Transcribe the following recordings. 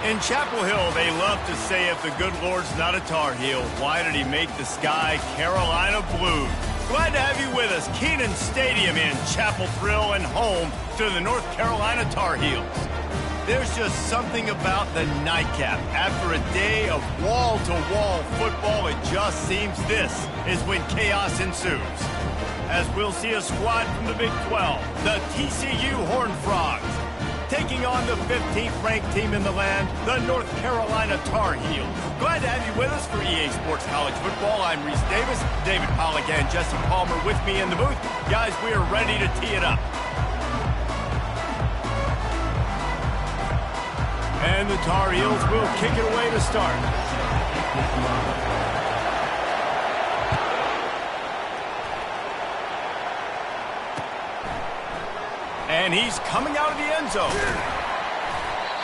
In Chapel Hill, they love to say if the good Lord's not a Tar Heel, why did he make the sky Carolina blue? Glad to have you with us. Kenan Stadium in Chapel Thrill and home to the North Carolina Tar Heels. There's just something about the nightcap. After a day of wall-to-wall football, it just seems this is when chaos ensues. As we'll see a squad from the Big 12, the TCU Horned Frogs, taking on the 15th ranked team in the land, the North Carolina Tar Heels. Glad to have you with us for EA Sports College Football. I'm Reese Davis, David Pollack and Jesse Palmer with me in the booth. Guys, we are ready to tee it up. And the Tar Heels will kick it away to start. And he's coming out of the end zone.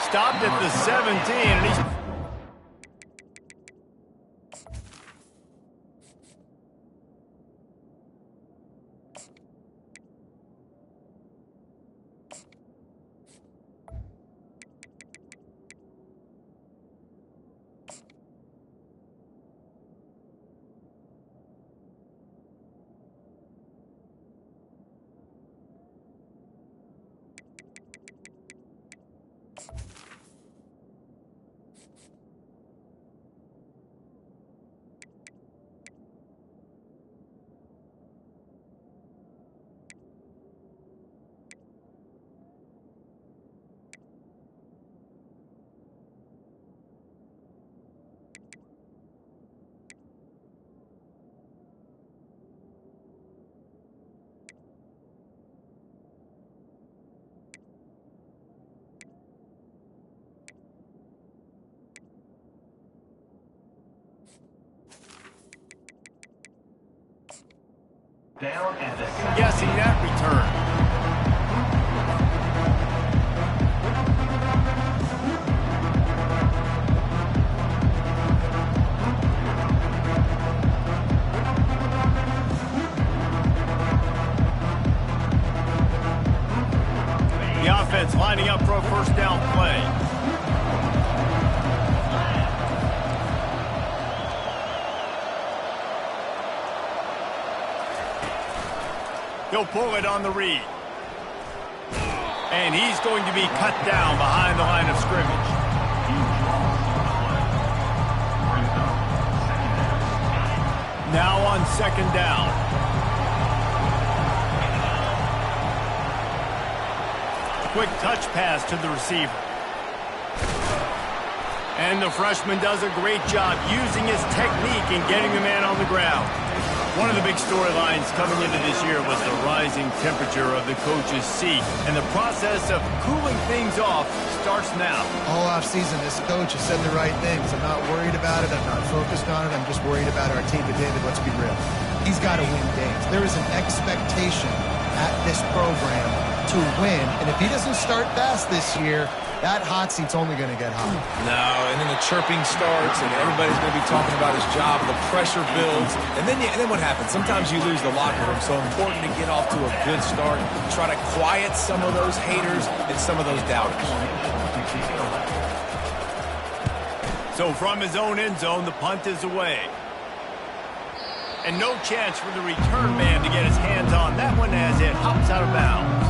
Stopped at the 17, and he's... Down and guessing that return. The offense lining up for a first down play. He'll pull it on the read. And he's going to be cut down behind the line of scrimmage. Now on second down. Quick touch pass to the receiver. And the freshman does a great job using his technique and getting the man on the ground. One of the big storylines coming into this year was the rising temperature of the coach's seat, and the process of cooling things off starts now. All offseason, this coach has said the right things. I'm not worried about it. I'm not focused on it. I'm just worried about our team. But David, let's be real. He's got to win games. There is an expectation at this program to win, and if he doesn't start fast this year, that hot seat's only going to get hot. No, and then the chirping starts, and everybody's going to be talking about his job. The pressure builds, and then what happens? Sometimes you lose the locker room, so important to get off to a good start. Try to quiet some of those haters and some of those doubters. So from his own end zone, the punt is away. And no chance for the return man to get his hands on that one as it hops out of bounds.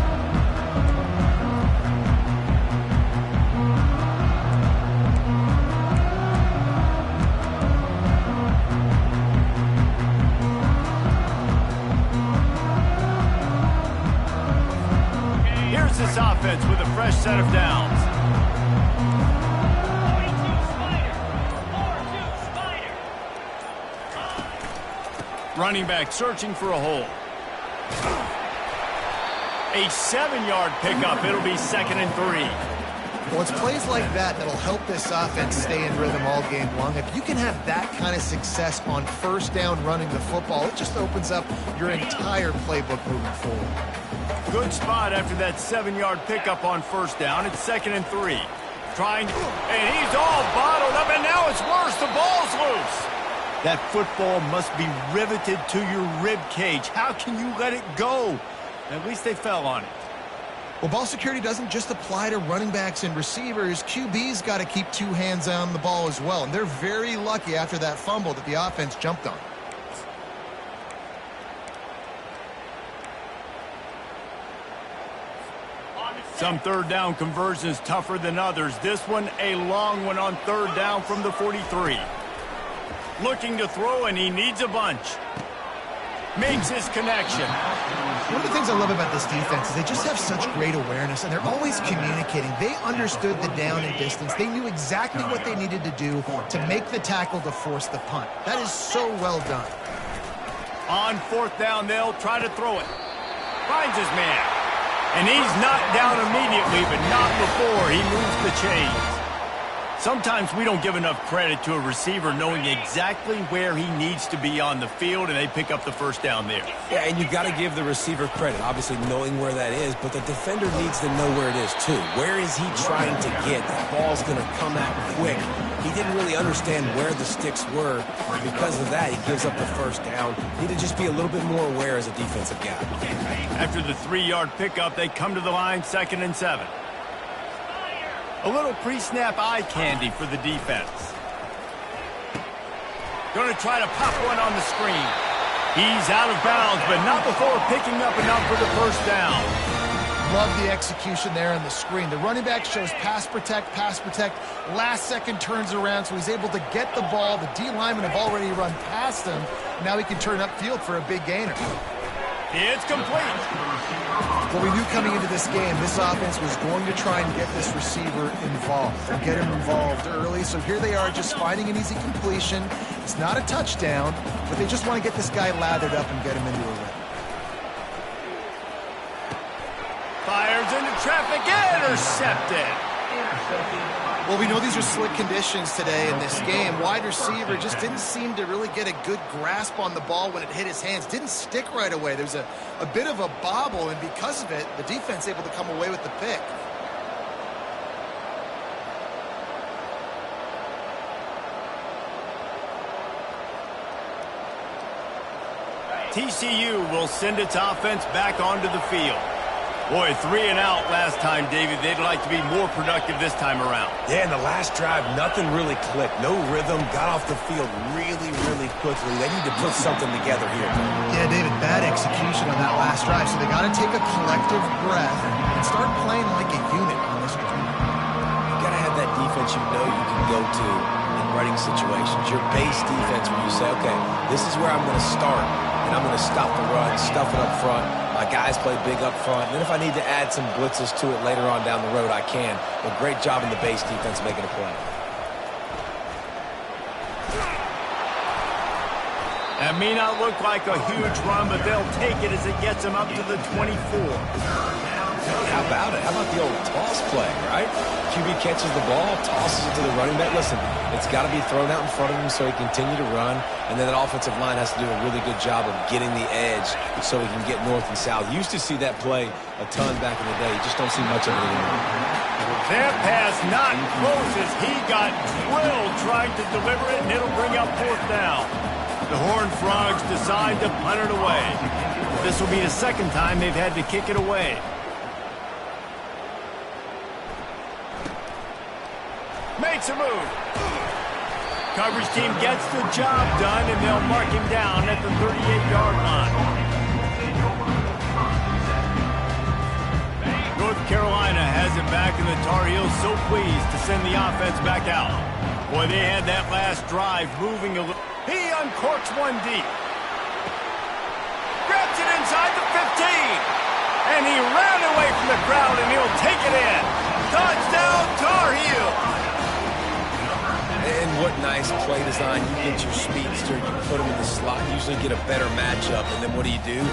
This offense with a fresh set of downs. 42 Running back searching for a hole. A 7-yard pickup. It'll be 2nd and 3. Well, it's plays like that that'll help this offense stay in rhythm all game long. If you can have that kind of success on first down running the football, it just opens up your entire playbook moving forward. Good spot after that 7-yard pickup on first down. It's 2nd and 3. Trying to, and he's all bottled up, and now it's worse. The ball's loose. That football must be riveted to your rib cage. How can you let it go? At least they fell on it. Well, ball security doesn't just apply to running backs and receivers. QB's got to keep two hands on the ball as well, and they're very lucky after that fumble that the offense jumped on. Some third down conversions tougher than others. This one, a long one on third down from the 43. Looking to throw, and he needs a bunch. Makes his connection. One of the things I love about this defense is they just have such great awareness, and they're always communicating. They understood the down and distance. They knew exactly what they needed to do to make the tackle to force the punt. That is so well done. On fourth down, they'll try to throw it. Finds his man. And he's knocked down immediately, but not before he moves the chains. Sometimes we don't give enough credit to a receiver knowing exactly where he needs to be on the field, and they pick up the first down there. Yeah, and you've got to give the receiver credit, obviously knowing where that is, but the defender needs to know where it is too. Where is he trying to get? That ball's going to come out quick. He didn't really understand where the sticks were, and because of that, he gives up the first down. Need to just be a little bit more aware as a defensive guy. After the 3-yard pickup, they come to the line, 2nd and 7. A little pre-snap eye candy for the defense. Going to try to pop one on the screen. He's out of bounds, but not before picking up enough for the first down. Love the execution there on the screen. The running back shows pass protect, last second turns around, so he's able to get the ball. The D linemen have already run past him. Now he can turn upfield for a big gainer. It's complete. Well, we knew coming into this game, this offense was going to try and get this receiver involved and get him involved early. So here they are just finding an easy completion. It's not a touchdown, but they just want to get this guy lathered up and get him into a rhythm. Fires into traffic, intercepted. Well, we know these are slick conditions today in this game. Wide receiver just didn't seem to really get a good grasp on the ball when it hit his hands. Didn't stick right away. There was a bit of a bobble, and because of it, the defense able to come away with the pick. TCU will send its offense back onto the field. Boy, 3 and out last time, David. They'd like to be more productive this time around. Yeah, in the last drive, nothing really clicked. No rhythm, got off the field really, really quickly. They need to put something together here. Yeah, David, bad execution on that last drive, so they got to take a collective breath and start playing like a unit on this one. You got to have that defense you know you can go to in running situations. Your base defense where you say, okay, this is where I'm going to start, and I'm going to stop the run, stuff it up front. My guys play big up front. And then if I need to add some blitzes to it later on down the road, I can. But great job in the base defense making a play. That may not look like a huge run, but they'll take it as it gets them up to the 24. How about it? How about the old toss play, right? QB catches the ball, tosses it to the running back. Listen, it's got to be thrown out in front of him so he can continue to run. And then that offensive line has to do a really good job of getting the edge so he can get north and south. Used to see that play a ton back in the day. You just don't see much of it anymore. That pass not close as he got drilled trying to deliver it, and it'll bring up 4th down. The Horned Frogs decide to punt it away. This will be the second time they've had to kick it away. Makes a move. Coverage team gets the job done, and they'll mark him down at the 38-yard line. North Carolina has it back, and the Tar Heels so pleased to send the offense back out. Boy, they had that last drive moving a little. He uncorks one deep. Grabs it inside the 15. And he ran away from the crowd, and he'll take it in. Touchdown, Tar Heels. And what nice play design. You get your speedster, you put him in the slot, usually get a better matchup. And then what do? You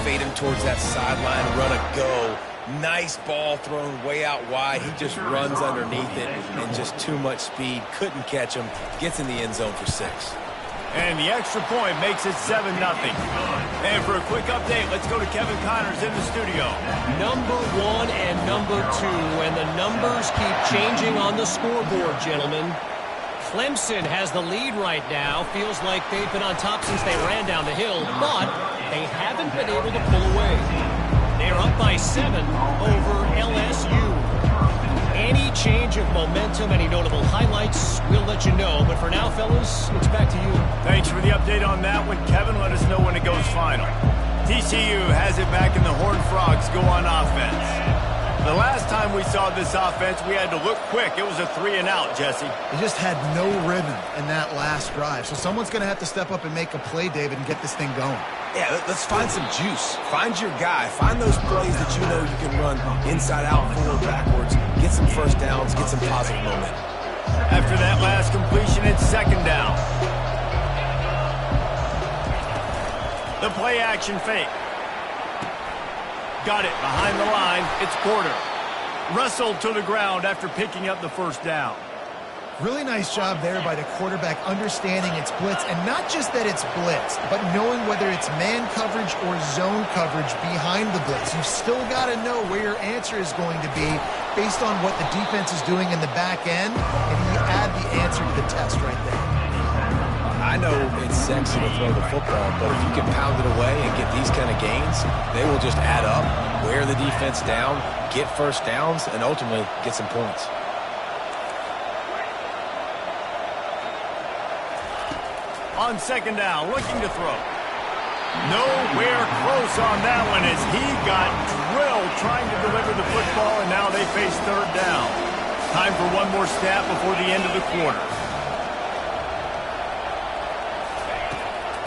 fade him towards that sideline, run a go. Nice ball thrown way out wide. He just runs underneath it and just too much speed. Couldn't catch him. Gets in the end zone for 6. And the extra point makes it 7-0. And for a quick update, let's go to Kevin Connors in the studio. Number 1 and number 2, and the numbers keep changing on the scoreboard, gentlemen. Clemson has the lead right now. Feels like they've been on top since they ran down the hill, but they haven't been able to pull away. They are up by 7 over LSU. Any change of momentum, any notable highlights, we'll let you know. But for now, fellas, it's back to you. Thanks for the update on that one, Kevin. Let us know when it goes final. TCU has it back and the Horned Frogs go on offense. The last time we saw this offense, we had to look quick. It was a 3-and-out, Jesse. They just had no rhythm in that last drive. So someone's going to have to step up and make a play, David, and get this thing going. Yeah, let's find some juice. Find your guy. Find those plays that you know you can run inside out, forward, backwards. Get some first downs. Get some positive momentum. After that last completion, it's 2nd down. The play action fake. Got it behind the line. It's Porter. Wrestled to the ground after picking up the 1st down. Really nice job there by the quarterback understanding it's blitz, and not just that it's blitz, but knowing whether it's man coverage or zone coverage behind the blitz. You've still got to know where your answer is going to be based on what the defense is doing in the back end, and you add the answer to the test right there. I know it's sexy to throw the football, but if you can pound it away and get these kind of gains, they will just add up, wear the defense down, get first downs, and ultimately get some points. On 2nd down, looking to throw. Nowhere close on that one as he got drilled trying to deliver the football, and now they face 3rd down. Time for one more snap before the end of the quarter.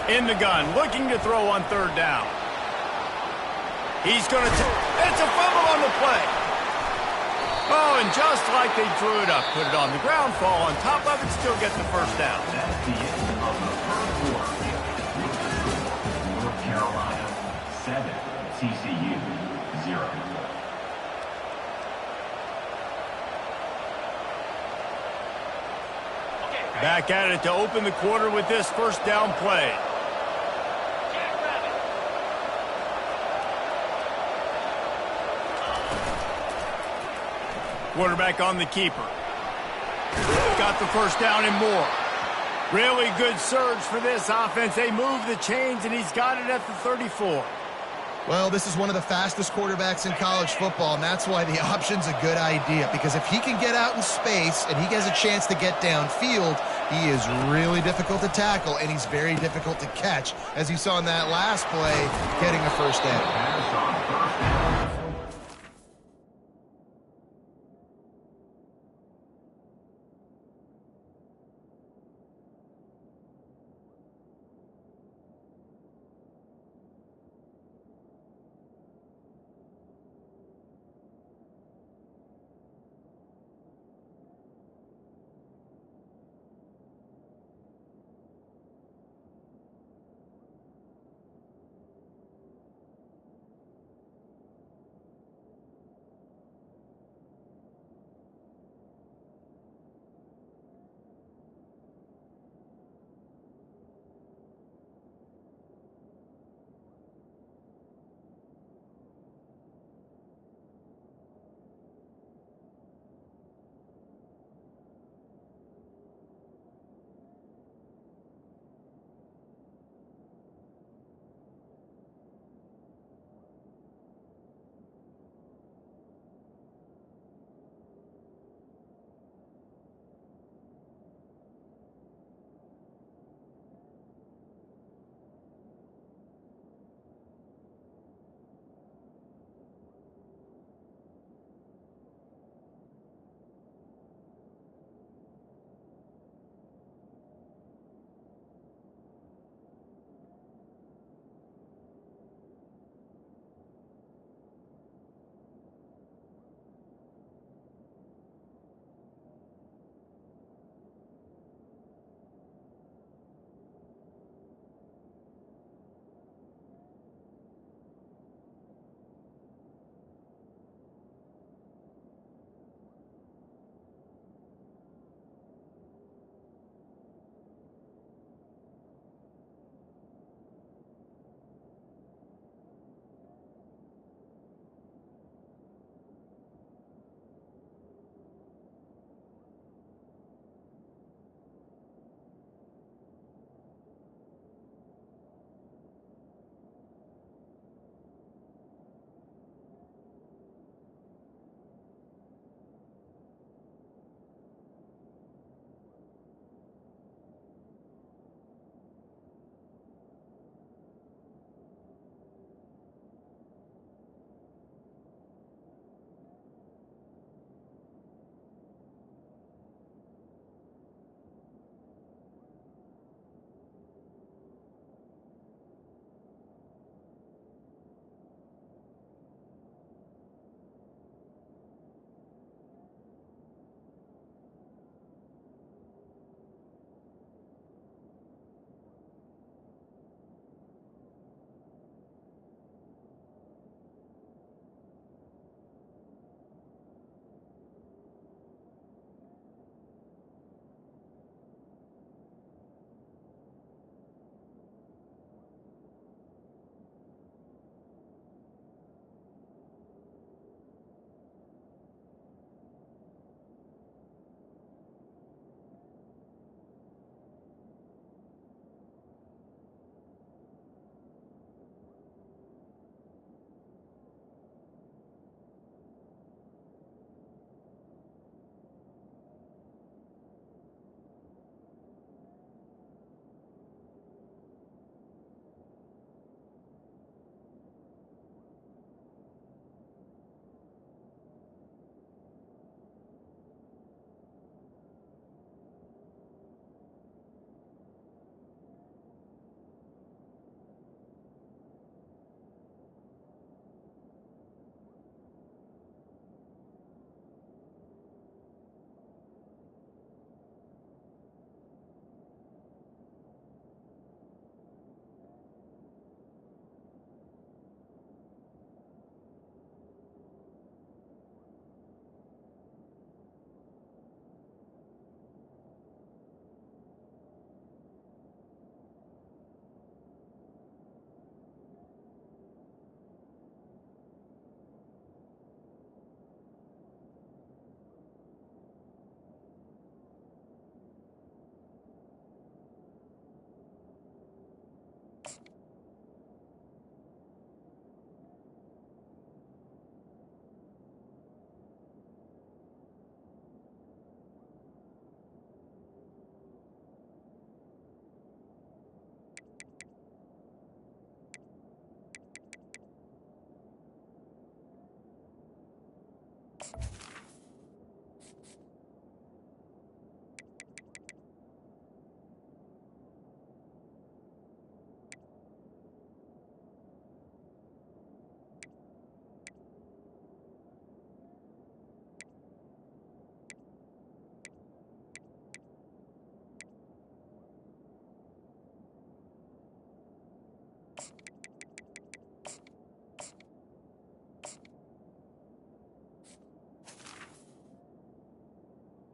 In the gun, looking to throw on 3rd down. He's going to it's a fumble on the play. Oh, and just like they drew it up, put it on the ground, fall on top of it, still get the 1st down. That's the end of the 1st quarter. North Carolina 7, TCU 0. Back at it to open the quarter with this 1st down play. Quarterback on the keeper. Got the 1st down and more. Really good surge for this offense. They move the chains, and he's got it at the 34. Well, this is one of the fastest quarterbacks in college football, and that's why the option's a good idea, because if he can get out in space and he has a chance to get downfield, he is really difficult to tackle, and he's very difficult to catch, as you saw in that last play, getting a 1st down.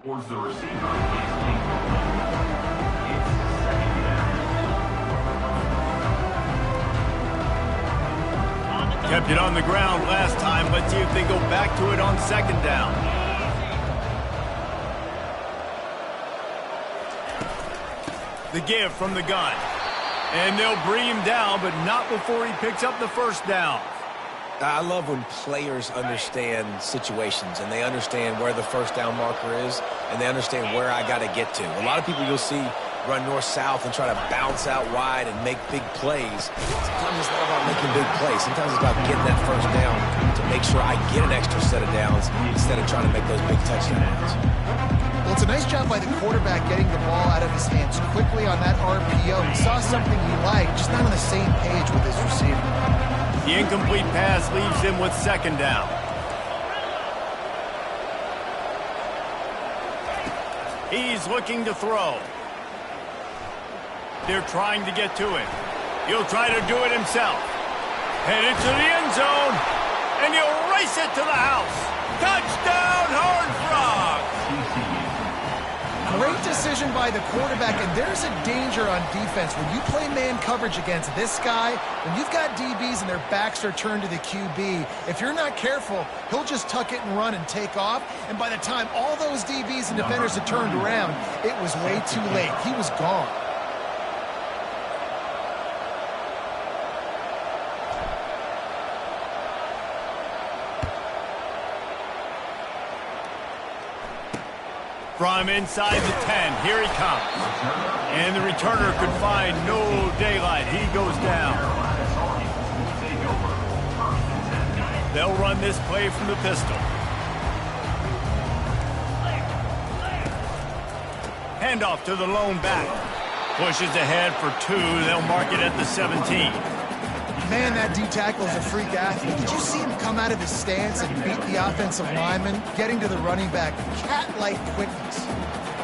Towards the receiver is capable. It's second down. Kept it on the ground last time. Let's see if they go back to it on second down. The give from the gun. And they'll bring him down, but not before he picks up the first down. I love when players understand situations and they understand where the first down marker is and they understand where I got to get to. A lot of people you'll see run north-south and try to bounce out wide and make big plays. Sometimes it's not about making big plays. Sometimes it's about getting that first down to make sure I get an extra set of downs instead of trying to make those big touchdowns. Well, it's a nice job by the quarterback getting the ball out of his hands quickly on that RPO. He saw something he liked, just not on the same page with his receiver. The incomplete pass leaves him with second down. He's looking to throw. They're trying to get to him. He'll try to do it himself. Headed to the end zone, and he'll race it to the house. Touchdown, Horned Frogs! Great decision by the quarterback, and there's a danger on defense. When you play man coverage against this guy, when you've got DBs and their backs are turned to the QB, if you're not careful, he'll just tuck it and run and take off, and by the time all those DBs and defenders had turned around, it was way too late. He was gone. From inside the 10, here he comes. And the returner could find no daylight. He goes down. They'll run this play from the pistol. Handoff to the lone back. Pushes ahead for 2. They'll mark it at the 17. Man, that D-tackle is a freak athlete. Did you see him come out of his stance and beat the offensive lineman, getting to the running back? Cat-like quickness.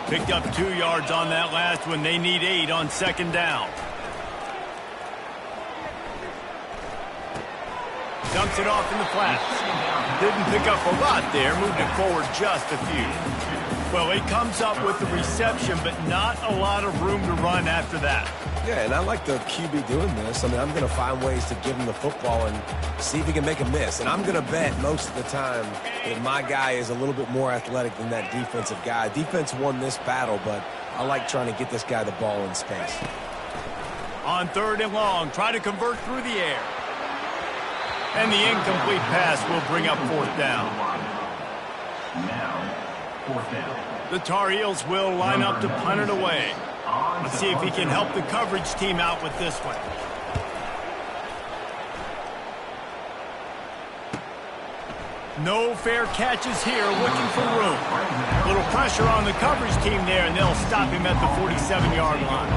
Picked up 2 yards on that last one. They need 8 on second down. Dumps it off in the flats. Didn't pick up a lot there. Moved it forward just a few. Well, he comes up with the reception, but not a lot of room to run after that. Yeah, and I like the QB doing this. I mean, I'm going to find ways to give him the football and see if he can make a miss. And I'm going to bet most of the time that my guy is a little bit more athletic than that defensive guy. Defense won this battle, but I like trying to get this guy the ball in space. On third and long, try to convert through the air. And the incomplete pass will bring up fourth down. Now, fourth down. The Tar Heels will line up to punt it away. Let's see if he can help the coverage team out with this one. No fair catches here, looking for room. A little pressure on the coverage team there, and they'll stop him at the 47-yard line.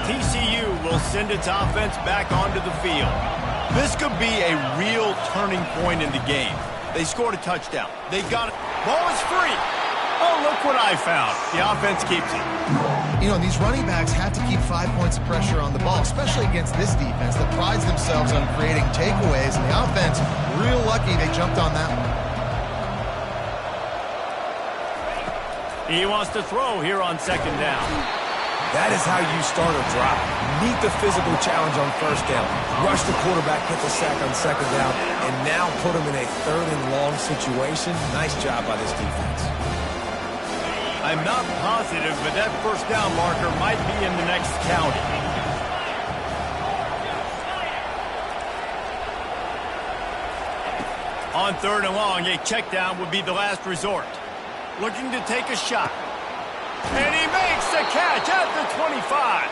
TCU will send its offense back onto the field. This could be a real turning point in the game. They scored a touchdown. They got it. Ball is free. Oh, look what I found. The offense keeps it. You know, these running backs have to keep 5 points of pressure on the ball, especially against this defense that prides themselves on creating takeaways. And the offense, real lucky they jumped on that one. He wants to throw here on second down. That is how you start a drive. Meet the physical challenge on first down. Rush the quarterback, get the sack on second down, and now put him in a third and long situation. Nice job by this defense. I'm not positive, but that first down marker might be in the next county. On third and long, a check down would be the last resort. Looking to take a shot. And he makes the catch at the 25.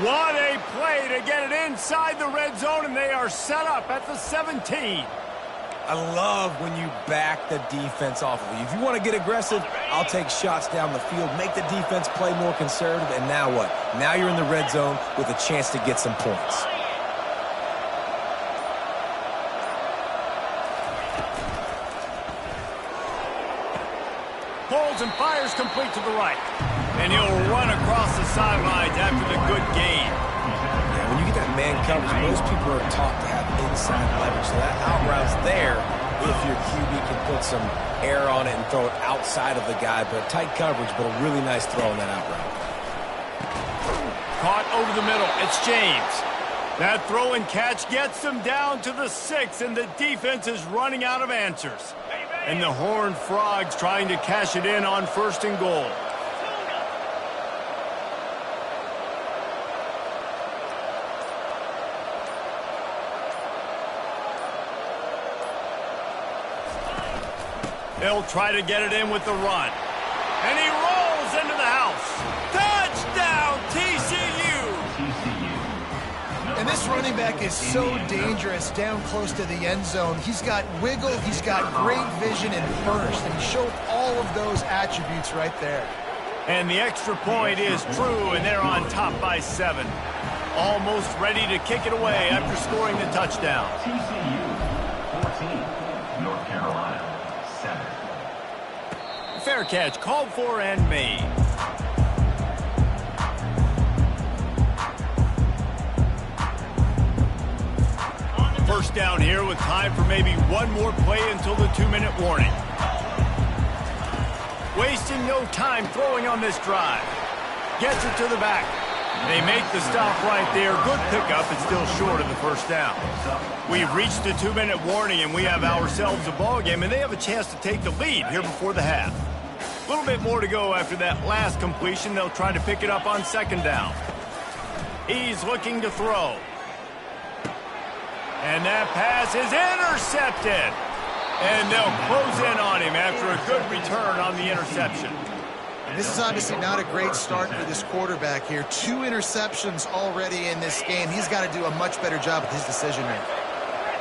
What a play to get it inside the red zone, and they are set up at the 17. I love when you back the defense off of you. If you want to get aggressive, I'll take shots down the field, make the defense play more conservative, and now what? Now you're in the red zone with a chance to get some points. Pulls and fires complete to the right. And he'll run across the sidelines after the good gain. When you get that man coverage, most people are taught to have inside leverage. So that out route's there, if your QB can put some air on it and throw it outside of the guy, but tight coverage, but a really nice throw on that out route. Caught over the middle. It's James. That throw and catch gets them down to the 6, and the defense is running out of answers. And the Horned Frogs trying to cash it in on 1st and goal. They'll try to get it in with the run. And he rolls into the house. Touchdown, TCU! And this running back is so dangerous down close to the end zone. He's got wiggle, he's got great vision and burst, and he showed all of those attributes right there. And the extra point is true, and they're on top by 7. Almost ready to kick it away after scoring the touchdown. TCU 14, North Carolina 7. Fair catch called for and made. First down here with time for maybe one more play until the 2-minute warning. Wasting no time throwing on this drive. Gets it to the back. They make the stop right there. Good pickup. It's still short of the first down. We've reached the 2-minute warning, and we have ourselves a ball game, and they have a chance to take the lead here before the half. A little bit more to go after that last completion. They'll try to pick it up on 2nd down. He's looking to throw. And that pass is intercepted. And they'll close in on him after a good return on the interception. And this is obviously not a great start for this quarterback here. 2 interceptions already in this game. He's got to do a much better job with his decision making.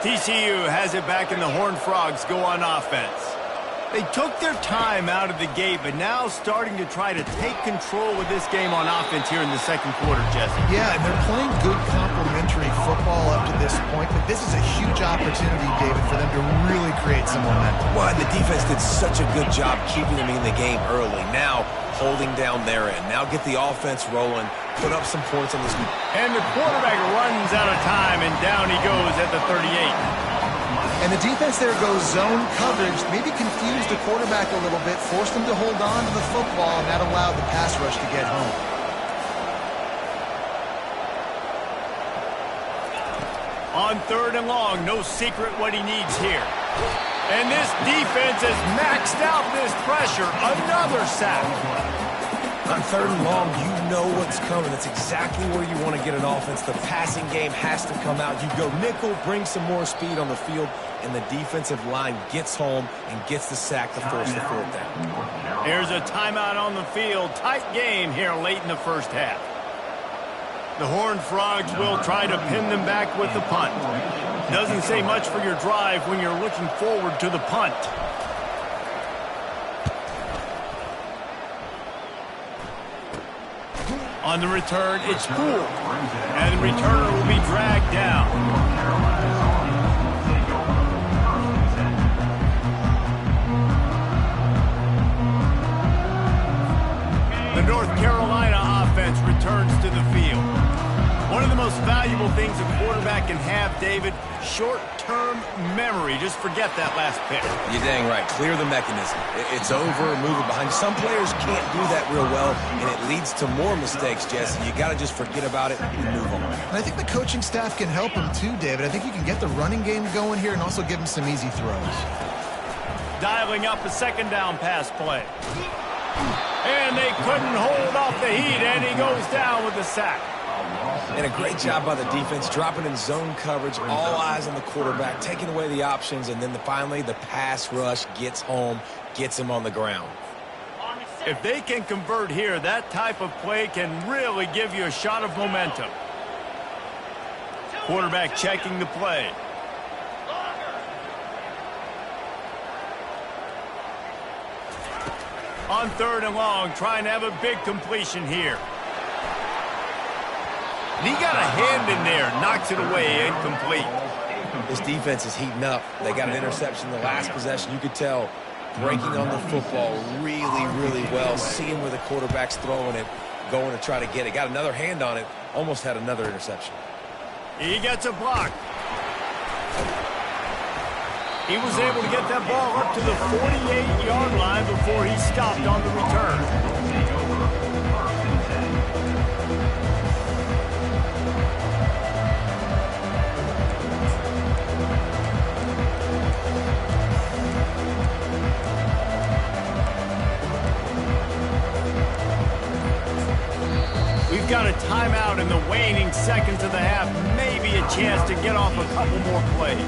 TCU has it back, and the Horned Frogs go on offense. They took their time out of the gate, but now starting to try to take control of this game on offense here in the 2nd quarter, Jesse. Yeah, and they're playing good complementary football up to this point, but this is a huge opportunity, David, for them to really create some momentum. Well, and the defense did such a good job keeping them in the game early. Now, holding down their end. Now get the offense rolling, put up some points on this. And the quarterback runs out of time, and down he goes at the 38. And the defense there goes zone coverage, maybe confused the quarterback a little bit, forced him to hold on to the football, and that allowed the pass rush to get home. On 3rd and long, no secret what he needs here. And this defense has maxed out this pressure. Another sack. On 3rd and long, you know what's coming. That's exactly where you want to get an offense. The passing game has to come out. You go nickel, bring some more speed on the field, and the defensive line gets home and gets the sack to force the 4th down. Here's a timeout on the field. Tight game here late in the first half. The Horned Frogs will try to pin them back with the punt. Doesn't say much for your drive when you're looking forward to the punt. On the return, it's Poole. And the returner will be dragged down. The North Carolina offense returns to the field. One of the most valuable things a quarterback can have, David, short-term memory. Just forget that last pick. You're dang right. Clear the mechanism. It's over, move it behind. Some players can't do that real well, and it leads to more mistakes, Jesse. You got to just forget about it and move on. And I think the coaching staff can help him too, David. I think you can get the running game going here and also give him some easy throws. Dialing up a 2nd down pass play. And they couldn't hold off the heat, and he goes down with the sack. And a great job by the defense, dropping in zone coverage, all eyes on the quarterback, taking away the options, and then finally the pass rush gets home, gets him on the ground. If they can convert here, that type of play can really give you a shot of momentum. Quarterback checking the play. On 3rd and long, trying to have a big completion here. And he got a hand in there, knocks it away, incomplete. This defense is heating up. They got an interception the last possession. You could tell breaking on the football really, really well, seeing where the quarterback's throwing it, going to try to get it. Got another hand on it, almost had another interception. He gets a block. He was able to get that ball up to the 48-yard line before he stopped on the return. We've got a timeout in the waning seconds of the half. Maybe a chance to get off a couple more plays.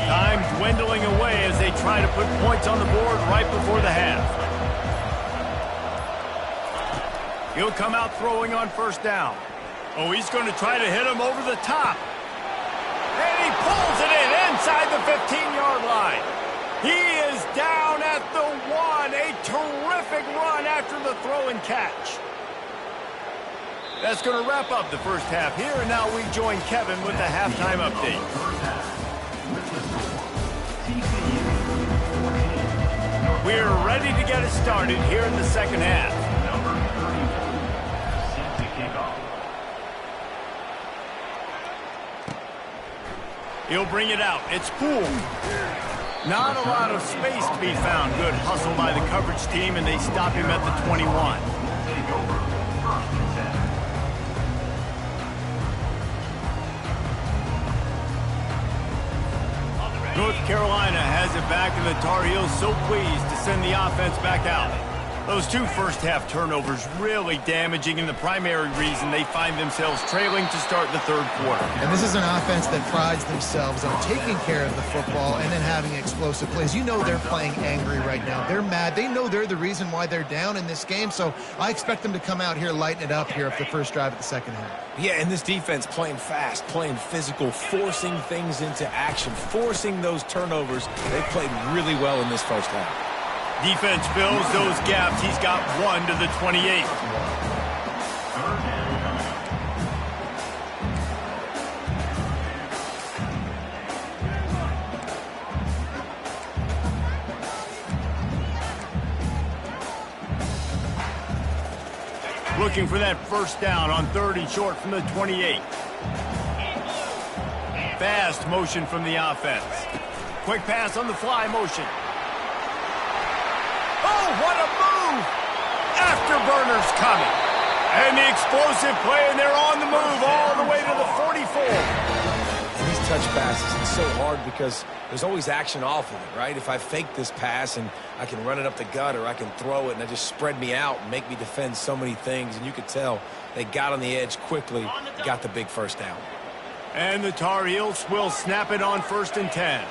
Time dwindling away as they try to put points on the board right before the half. He'll come out throwing on first down. Oh, he's going to try to hit him over the top. And he pulls it in inside the 15-yard line. He is down at the 1. A terrific run after the throw and catch. That's going to wrap up the first half here, and now we join Kevin with the halftime update. We're ready to get it started here in the second half. He'll bring it out. It's Poole. Not a lot of space to be found. Good hustle by the coverage team, and they stop him at the 21. North Carolina has it back, and the Tar Heels so pleased to send the offense back out. Those two first-half turnovers really damaging, and the primary reason they find themselves trailing to start the third quarter. And this is an offense that prides themselves on taking care of the football and then having explosive plays. You know they're playing angry right now. They're mad. They know they're the reason why they're down in this game, so I expect them to come out here, lighten it up here for the first drive of the second half. Yeah, and this defense playing fast, playing physical, forcing things into action, forcing those turnovers. They played really well in this first half. Defense fills those gaps. He's got 1 to the 28. Looking for that first down on 3rd and short from the 28. Fast motion from the offense. Quick pass on the fly motion. Oh, what a move! Afterburner's coming. And the explosive play, and they're on the move all the way to the 44. These touch passes, it's so hard because there's always action off of it, right? If I fake this pass and I can run it up the gut, or I can throw it and it just spread me out and make me defend so many things. And you could tell they got on the edge quickly, got the big first down. And the Tar Heels will snap it on 1st and 10.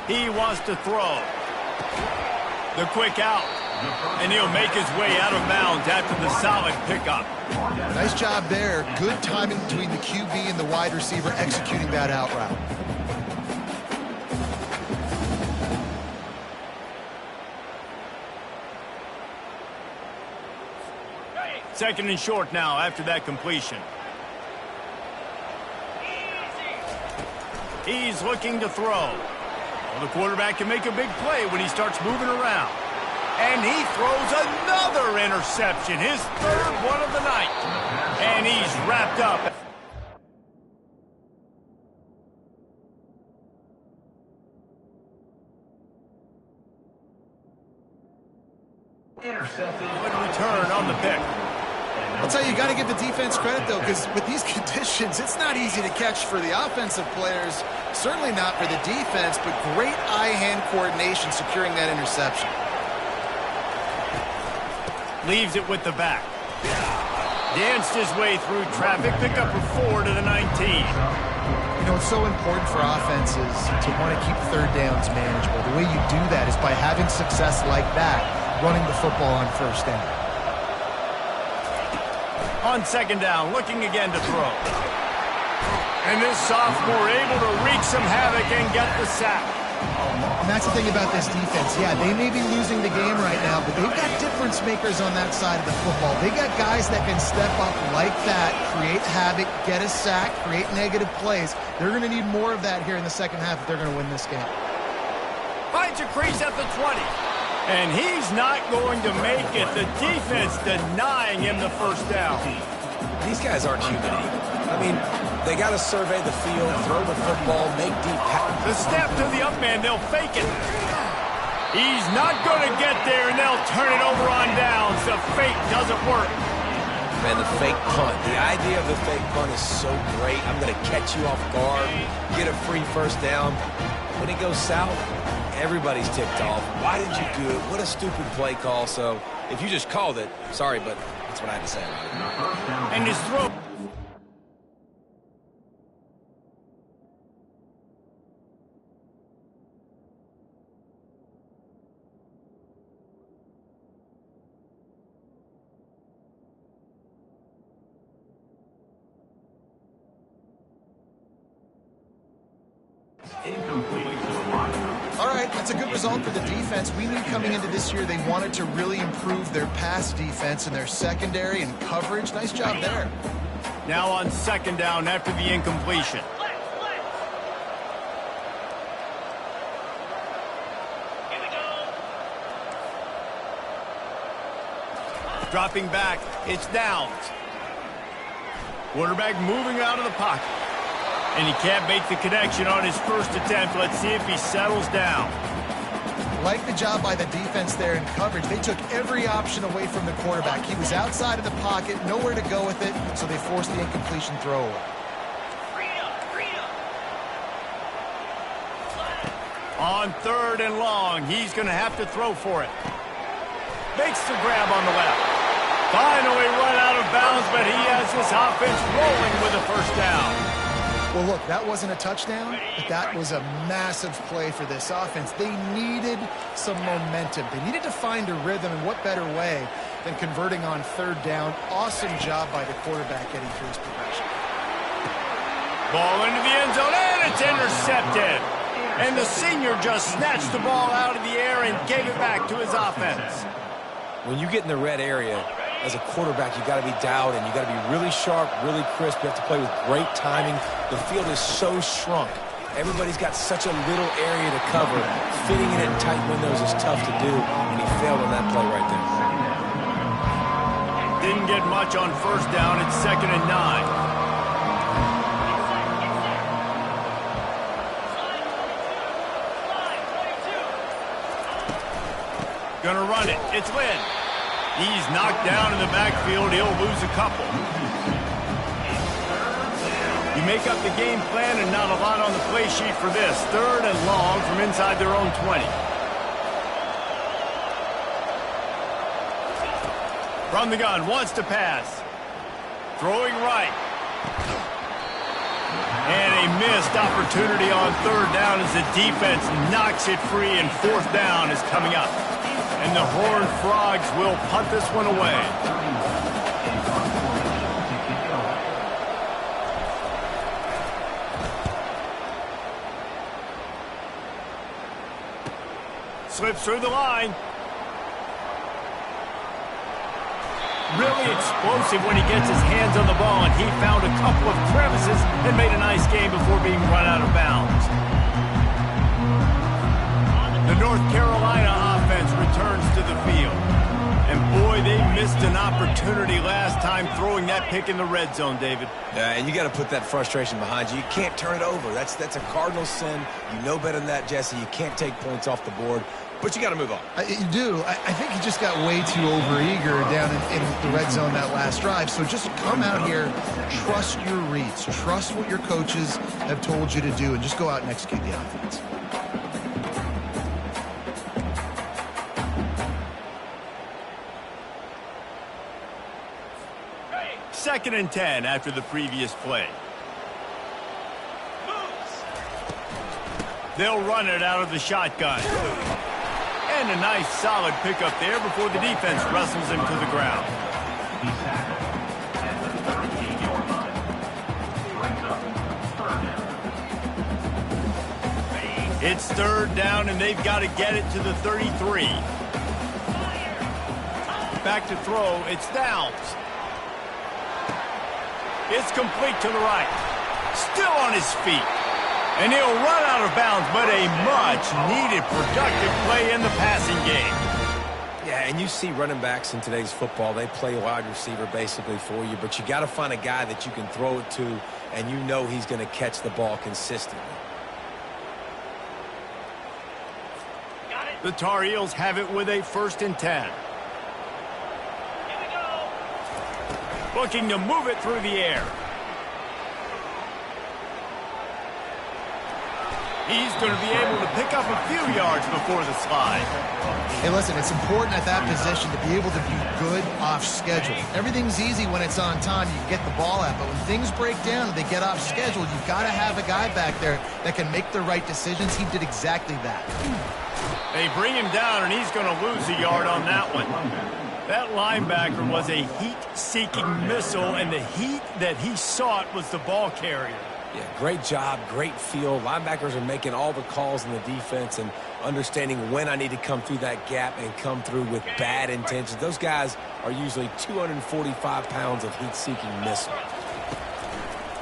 He wants to throw. The quick out. And he'll make his way out of bounds after the solid pickup. Nice job there. Good timing between the QB and the wide receiver executing that out route. 2nd and short now after that completion. He's looking to throw. Well, the quarterback can make a big play when he starts moving around. And he throws another interception, his 3rd one of the night. And he's wrapped up. Intercepted. Good return on the pick. I'll tell you, you got to give the defense credit, though, because with these conditions, it's not easy to catch for the offensive players. Certainly not for the defense, but great eye-hand coordination securing that interception. Leaves it with the back. Danced his way through traffic. Pick up a 4 to the 19. You know, it's so important for offenses to want to keep 3rd downs manageable. The way you do that is by having success like that, running the football on 1st down. On 2nd down, looking again to throw. And this sophomore able to wreak some havoc and get the sack. And that's the thing about this defense. Yeah, they may be losing the game right now, but they've got difference makers on that side of the football. They got guys that can step up like that, create havoc, get a sack, create negative plays. They're going to need more of that here in the second half if they're going to win this game. Finds a crease at the 20. And he's not going to make it. The defense denying him the first down. These guys aren't human. I mean, they got to survey the field, throw the football, make deep passes. The snap to the up man, they'll fake it. He's not going to get there, and they'll turn it over on downs. The fake doesn't work. Man, the fake punt. The idea of the fake punt is so great. I'm going to catch you off guard, get a free first down. When it goes south, everybody's ticked off. Why did you do it? What a stupid play call. So if you just called it, sorry, but that's what I had to say about it. And his throw. All right, that's a good result for the defense. We knew coming into this year they wanted to really improve their pass defense and their secondary and coverage. Nice job there. Now on second down after the incompletion. Dropping back, it's downs. Quarterback moving out of the pocket. And he can't make the connection on his first attempt. Let's see if he settles down. Like the job by the defense there in coverage. They took every option away from the quarterback. He was outside of the pocket, nowhere to go with it, so they forced the incompletion throwaway. On third and long, he's going to have to throw for it. Makes the grab on the left. Finally run out of bounds, but he has his offense rolling with a first down. Well, look, that wasn't a touchdown, but that was a massive play for this offense. They needed some momentum. They needed to find a rhythm, and what better way than converting on third down. Awesome job by the quarterback getting through his progression. Ball into the end zone, and it's intercepted. And the senior just snatched the ball out of the air and gave it back to his offense. When you get in the red area, as a quarterback, you got to be dialed in. You got to be really sharp, really crisp. You have to play with great timing. The field is so shrunk. Everybody's got such a little area to cover. Fitting it in tight windows is tough to do, and he failed on that play right there. Didn't get much on first down. It's 2nd and 9. Gonna run it. It's Lynn. He's knocked down in the backfield. He'll lose a couple. You make up the game plan and not a lot on the play sheet for this. 3rd and long from inside their own 20. From the gun, wants to pass. Throwing right. And a missed opportunity on 3rd down as the defense knocks it free, and 4th down is coming up. And the Horned Frogs will punt this one away. Slips through the line. Really explosive when he gets his hands on the ball, and he found a couple of crevices and made a nice game before being run out of bounds. The North Carolina offense returns to the field. And boy, they missed an opportunity last time throwing that pick in the red zone, David. Yeah, and you got to put that frustration behind you. You can't turn it over. That's a cardinal sin. You know better than that, Jesse. You can't take points off the board, but you got to move on. You do. I think he just got way too overeager down in the red zone that last drive. So just come out here, trust your reads, trust what your coaches have told you to do, and just go out and execute the offense. 2nd and 10 after the previous play. They'll run it out of the shotgun. And a nice solid pickup there before the defense wrestles him to the ground. It's third down, and they've got to get it to the 33. Back to throw. It's Downs. It's complete to the right. Still on his feet. And he'll run out of bounds, but a much-needed productive play in the passing game. Yeah, and you see running backs in today's football, they play wide receiver basically for you, but you got to find a guy that you can throw it to, and you know he's going to catch the ball consistently. The Tar Heels have it with a 1st and 10. Looking to move it through the air. He's going to be able to pick up a few yards before the slide. Hey, listen, it's important at that position to be able to be good off schedule. Everything's easy when it's on time. You can get the ball out, but when things break down and they get off schedule, you've got to have a guy back there that can make the right decisions. He did exactly that. They bring him down, and he's going to lose a yard on that one. That linebacker was a heat-seeking missile, and the heat that he sought was the ball carrier. Yeah, great job, great feel. Linebackers are making all the calls in the defense and understanding when I need to come through that gap and come through with bad intentions. Those guys are usually 245 pounds of heat-seeking missile.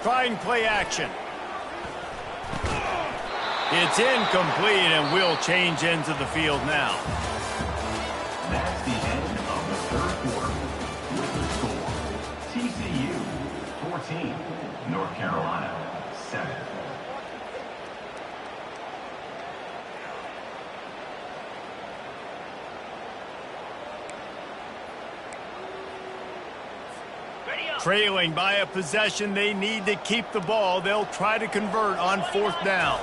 Trying play action. It's incomplete, and we'll change ends of the field now. That's the end of the third quarter. With the score, TCU 14, North Carolina 7. Trailing by a possession, they need to keep the ball. They'll try to convert on 4th down.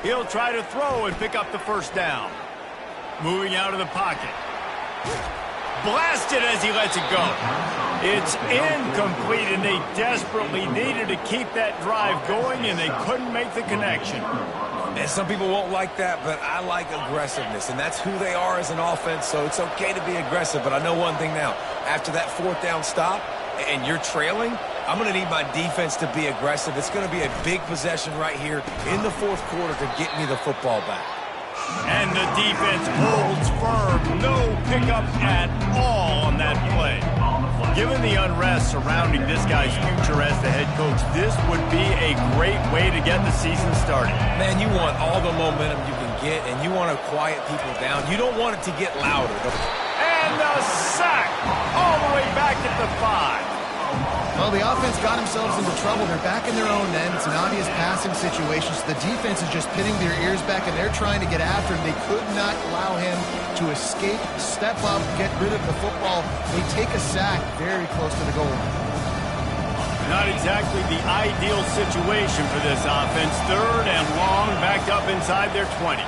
He'll try to throw and pick up the 1st down. Moving out of the pocket. Blasted as he lets it go. It's incomplete, and they desperately needed to keep that drive going, and they couldn't make the connection. And some people won't like that, but I like aggressiveness, and that's who they are as an offense, so it's okay to be aggressive. But I know one thing now. After that 4th down stop, and you're trailing, I'm going to need my defense to be aggressive. It's going to be a big possession right here in the 4th quarter to get me the football back. And the defense holds firm. No pickup at all on that play. Given the unrest surrounding this guy's future as the head coach, this would be a great way to get the season started. Man, you want all the momentum you can get, and you want to quiet people down. You don't want it to get louder. And the sack all the way back at the 5. Well, the offense got themselves into trouble. They're back in their own end. It's an obvious passing situation, so the defense is just pinning their ears back, and they're trying to get after him. They could not allow him to escape, step up, get rid of the football. They take a sack very close to the goal line. Not exactly the ideal situation for this offense. 3rd and long, backed up inside their 20.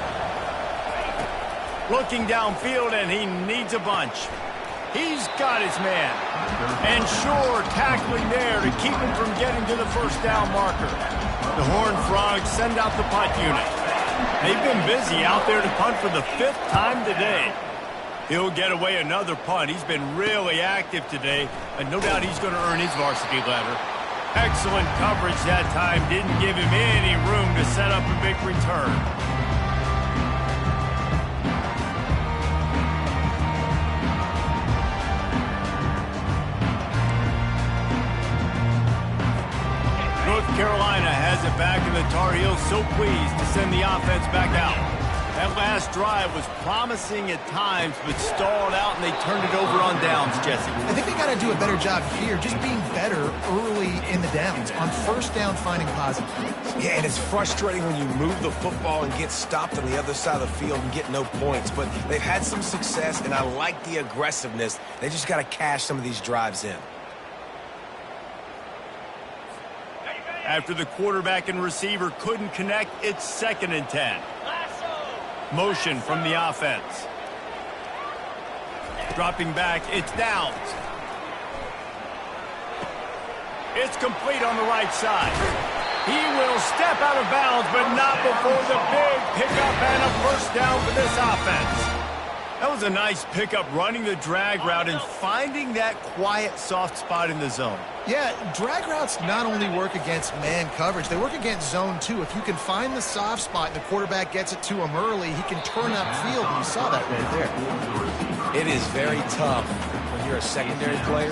Looking downfield, and he needs a bunch. He's got his man. And sure, tackling there to keep him from getting to the 1st down marker. The Horned Frogs send out the punt unit. They've been busy out there to punt for the 5th time today. He'll get away another punt. He's been really active today, and no doubt he's going to earn his varsity letter. Excellent coverage that time. Didn't give him any room to set up a big return. North Carolina has it back, and the Tar Heels so pleased to send the offense back out. That last drive was promising at times, but stalled out, and they turned it over on downs, Jesse. I think they got to do a better job here, just being better early in the downs. On 1st down, finding positive. Yeah, and it's frustrating when you move the football and get stopped on the other side of the field and get no points. But they've had some success, and I like the aggressiveness. They just got to cash some of these drives in. After the quarterback and receiver couldn't connect, it's 2nd and 10. Motion from the offense. Dropping back, it's Downs. It's complete on the right side. He will step out of bounds, but not before the big pickup and a 1st down for this offense. That was a nice pickup, running the drag route and finding that quiet, soft spot in the zone. Yeah, drag routes not only work against man coverage, they work against zone too. If you can find the soft spot and the quarterback gets it to him early, he can turn upfield, and you saw that right there. It is very tough when you're a secondary player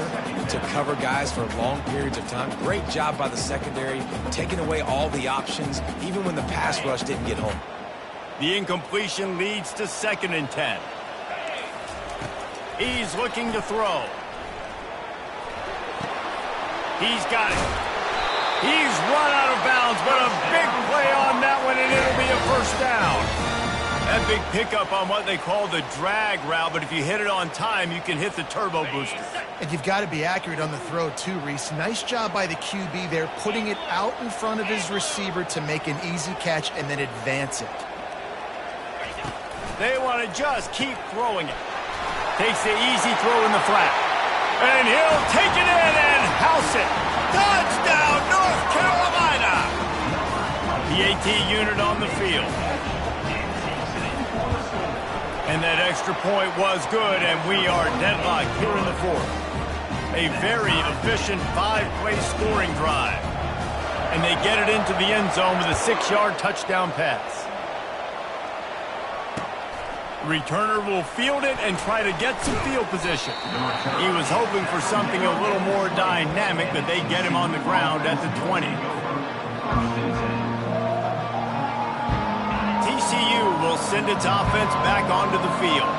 to cover guys for long periods of time. Great job by the secondary, taking away all the options, even when the pass rush didn't get home. The incompletion leads to 2nd and 10. He's looking to throw. He's got it. He's run out of bounds, but a big play on that one, and it'll be a first down. That big pickup on what they call the drag route, but if you hit it on time, you can hit the turbo booster. And you've got to be accurate on the throw too, Reese. Nice job by the QB there, putting it out in front of his receiver to make an easy catch and then advance it. They want to just keep throwing it. Takes the easy throw in the flat. And he'll take it in and house it. Touchdown, North Carolina! The AT unit on the field. And that extra point was good, and we are deadlocked here in the 4th. A very efficient 5-play scoring drive. And they get it into the end zone with a 6-yard touchdown pass. Returner will field it and try to get some field position. He was hoping for something a little more dynamic, but they get him on the ground at the 20. TCU will send its offense back onto the field.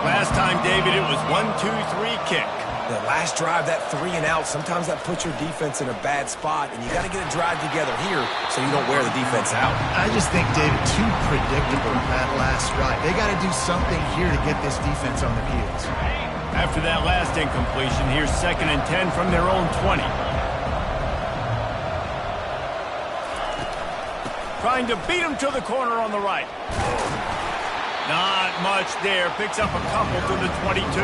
Last time, David, it was 1-2-3 kick. The last drive, that 3 and out, sometimes that puts your defense in a bad spot, and you got to get a drive together here so you don't wear the defense out. I just think, David, too predictable that last drive. They got to do something here to get this defense on their heels. After that last incompletion, here's 2nd and 10 from their own 20. Trying to beat him to the corner on the right. Not much there. Picks up a couple to the 22.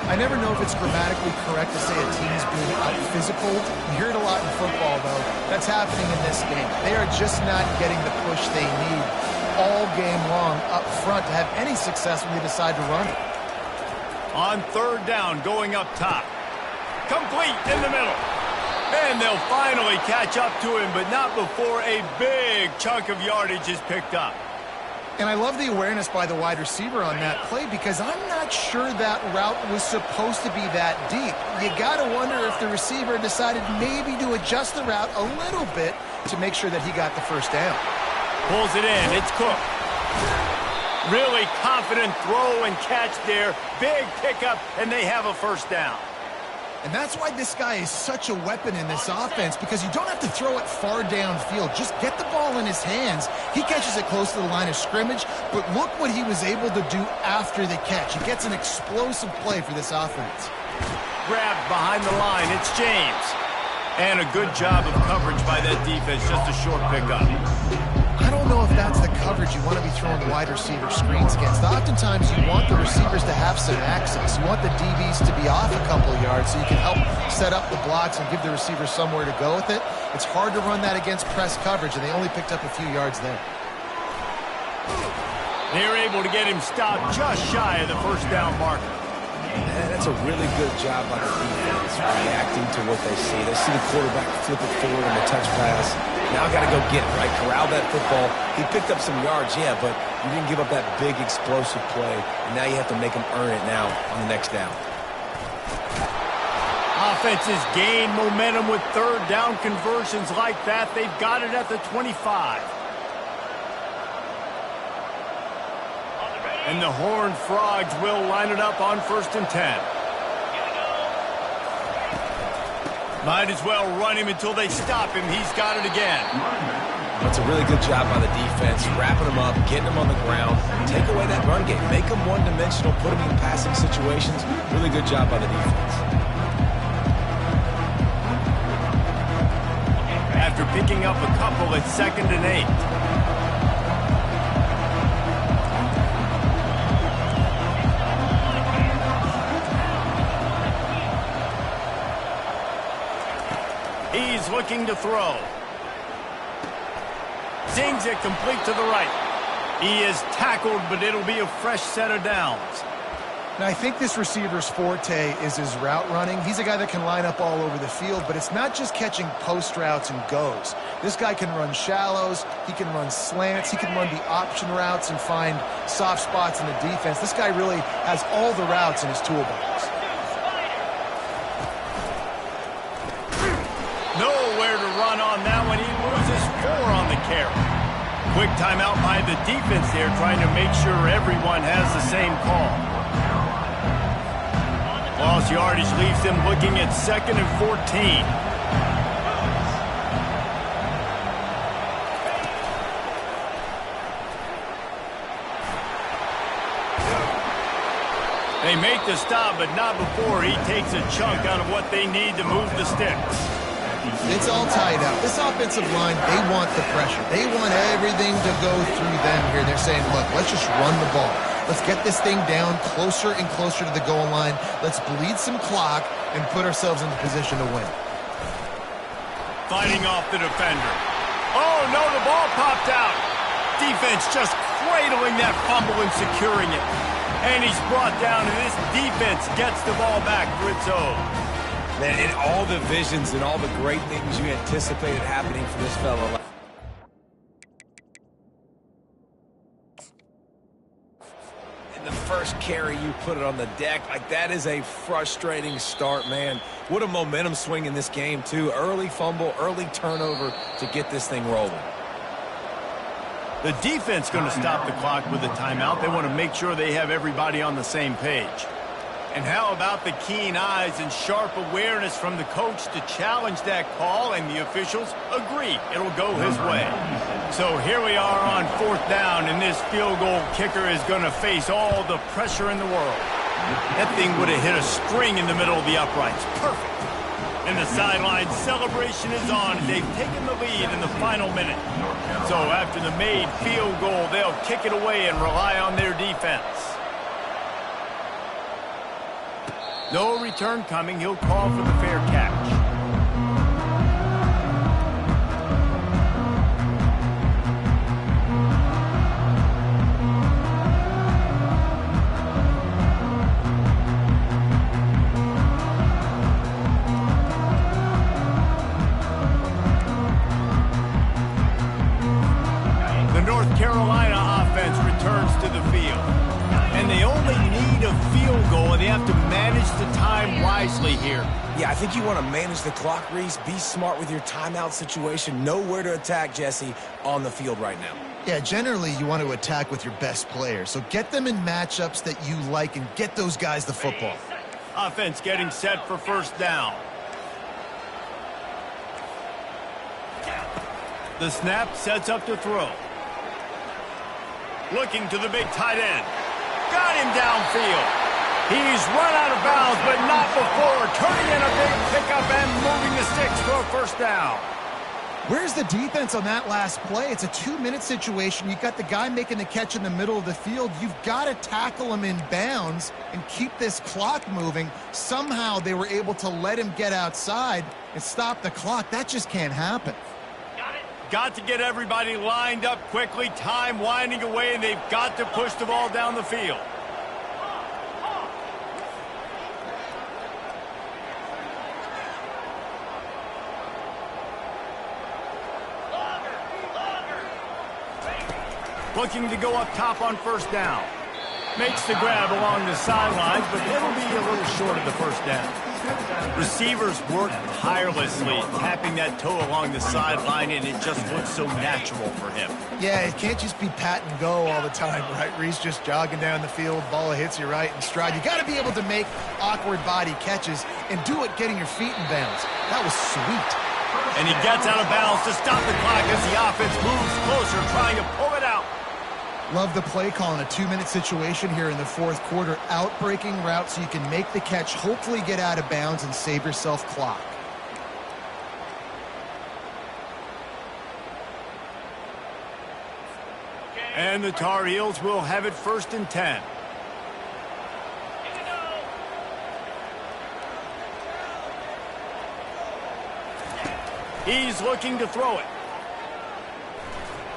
I never know if it's grammatically correct to say a team's being out-physical. You hear it a lot in football, though. That's happening in this game. They are just not getting the push they need all game long up front to have any success when they decide to run it. On 3rd down, going up top. Complete in the middle. And they'll finally catch up to him, but not before a big chunk of yardage is picked up. And I love the awareness by the wide receiver on that play because I'm not sure that route was supposed to be that deep. You got to wonder if the receiver decided maybe to adjust the route a little bit to make sure that he got the first down. Pulls it in. It's Cook. Really confident throw and catch there. Big pickup, and they have a first down. And that's why this guy is such a weapon in this offense, because you don't have to throw it far downfield. Just get the ball in his hands. He catches it close to the line of scrimmage, but look what he was able to do after the catch. He gets an explosive play for this offense. Grabbed behind the line. It's James. And a good job of coverage by that defense. Just a short pickup. I don't know if that's the coverage you want to be throwing wide receiver screens against. Oftentimes, you want the receivers to have some access. You want the DBs to be off a couple of yards so you can help set up the blocks and give the receivers somewhere to go with it. It's hard to run that against press coverage, and they only picked up a few yards there. They're able to get him stopped just shy of the first down marker. And that's a really good job by the defense, reacting to what they see. They see the quarterback flip it forward on the touch pass. Now got to go get it, right? Corral that football. He picked up some yards, yeah, but you didn't give up that big explosive play. And now you have to make him earn it now on the next down. Offenses gain momentum with 3rd down conversions like that. They've got it at the 25. And the Horned Frogs will line it up on 1st and 10. Might as well run him until they stop him. He's got it again. That's a really good job by the defense, wrapping him up, getting him on the ground. Take away that run game. Make him one-dimensional, put him in passing situations. Really good job by the defense. After picking up a couple, it's 2nd and 8. He's looking to throw. Zings it complete to the right. He is tackled, but it'll be a fresh set of downs. Now, I think this receiver's forte is his route running. He's a guy that can line up all over the field, but it's not just catching post routes and goes. This guy can run shallows, he can run slants, he can run the option routes and find soft spots in the defense. This guy really has all the routes in his toolbox. Nowhere to run on that one. He loses 4 on the carry. Quick timeout by the defense there, trying to make sure everyone has the same call. Lost yardage leaves them looking at 2nd and 14. They make the stop, but not before he takes a chunk out of what they need to move the sticks. It's all tied up. This offensive line, they want the pressure. They want everything to go through them here. They're saying, look, let's just run the ball. Let's get this thing down closer and closer to the goal line. Let's bleed some clock and put ourselves in the position to win. Fighting off the defender. Oh, no, the ball popped out. Defense just cradling that fumble and securing it. And he's brought down, and this defense gets the ball back for its own. Man, in all the visions and all the great things you anticipated happening for this fellow. In the first carry, you put it on the deck. Like, that is a frustrating start, man. What a momentum swing in this game, too. Early fumble, early turnover to get this thing rolling. The defense going to stop the clock with a timeout. They want to make sure they have everybody on the same page. And how about the keen eyes and sharp awareness from the coach to challenge that call, and the officials agree it'll go his way. So here we are on 4th down, and this field goal kicker is going to face all the pressure in the world. That thing would have hit a string in the middle of the uprights. Perfect. And the sideline celebration is on. They've taken the lead in the final minute. So after the made field goal, they'll kick it away and rely on their defense. No return coming. He'll call for the fair catch. The North Carolina offense returns to the field. And they only need a field goal, and they have to manage the time wisely here. Yeah, I think you want to manage the clock, Reese. Be smart with your timeout situation. Know where to attack, Jesse, on the field right now. Yeah, generally you want to attack with your best players. So get them in matchups that you like and get those guys the football. Offense getting set for 1st down. The snap sets up to throw. Looking to the big tight end. Got him downfield. He's run out of bounds, but not before. Turning in a big pickup and moving the sticks for a 1st down. Where's the defense on that last play? It's a 2-minute situation. You've got the guy making the catch in the middle of the field. You've got to tackle him in bounds and keep this clock moving. Somehow they were able to let him get outside and stop the clock. That just can't happen. Got to get everybody lined up quickly. Time winding away, and they've got to push the ball down the field. Looking to go up top on 1st down. Makes the grab along the sidelines, but it'll be a little short of the 1st down. Receivers work tirelessly, tapping that toe along the sideline, and it just looks so natural for him. Yeah, it can't just be pat and go all the time, right? Reese just jogging down the field, ball hits you right in stride. You got to be able to make awkward body catches and do it getting your feet in bounds. That was sweet. And he gets out of bounds to stop the clock as the offense moves closer, trying to pull it out. Love the play call in a 2-minute situation here in the 4th quarter. Out-breaking route so you can make the catch, hopefully get out of bounds and save yourself clock. And the Tar Heels will have it 1st and 10. He's looking to throw it.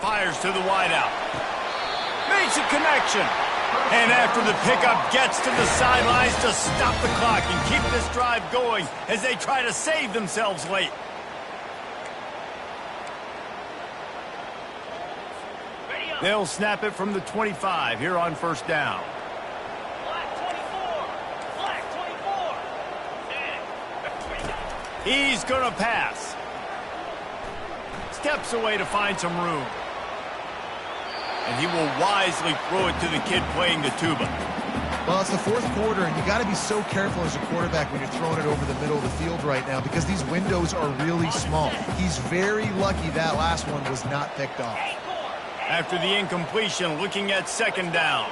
Fires to the wideout. Makes a connection. And after the pickup, gets to the sidelines to stop the clock and keep this drive going as they try to save themselves late. They'll snap it from the 25 here on first down. He's going to pass. Steps away to find some room. And he will wisely throw it to the kid playing the tuba. Well, it's the fourth quarter, and you got to be so careful as a quarterback when you're throwing it over the middle of the field right now because these windows are really small. He's very lucky that last one was not picked off. After the incompletion, looking at second down.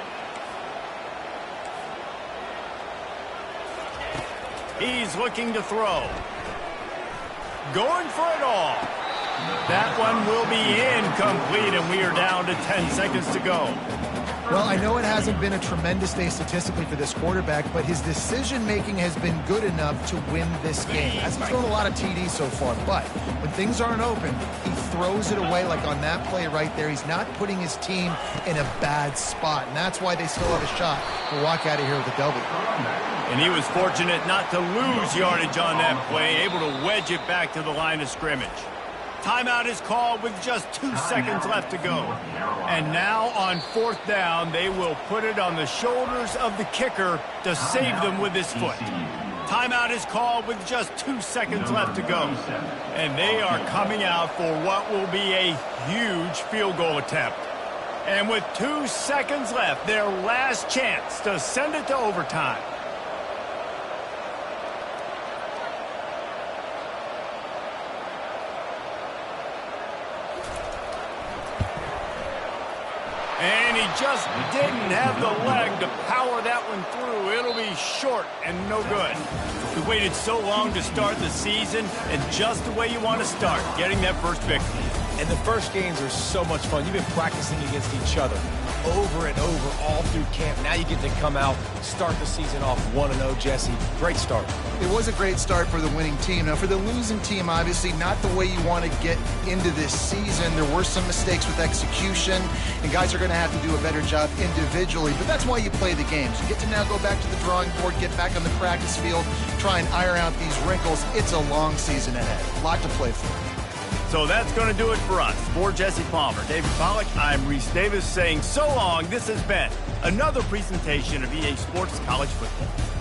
He's looking to throw. Going for it all. That one will be incomplete, and we are down to 10 seconds to go. Well, I know it hasn't been a tremendous day statistically for this quarterback, but his decision-making has been good enough to win this game. Hasn't thrown a lot of TDs so far, but when things aren't open, he throws it away like on that play right there. He's not putting his team in a bad spot, and that's why they still have a shot to walk out of here with a W. And he was fortunate not to lose yardage on that play, able to wedge it back to the line of scrimmage. Timeout is called with just 2 seconds left to go. And now on fourth down, they will put it on the shoulders of the kicker to save them with his foot. Timeout is called with just 2 seconds left to go. And they are coming out for what will be a huge field goal attempt. And with 2 seconds left, their last chance to send it to overtime. And he just didn't have the leg to power that one through. It'll be short and no good. We waited so long to start the season, and just the way you want to start, getting that first victory. And the first games are so much fun. You've been practicing against each other over and over all through camp. Now you get to come out, start the season off 1-0, Jesse. Great start. It was a great start for the winning team. Now, for the losing team, obviously not the way you want to get into this season. There were some mistakes with execution, and guys are going to have to do a better job individually. But that's why you play the games. You get to now go back to the drawing board, get back on the practice field, try and iron out these wrinkles. It's a long season ahead. A lot to play for. So that's going to do it for us. For Jesse Palmer, David Pollack, I'm Reese Davis saying so long. This has been another presentation of EA Sports College Football.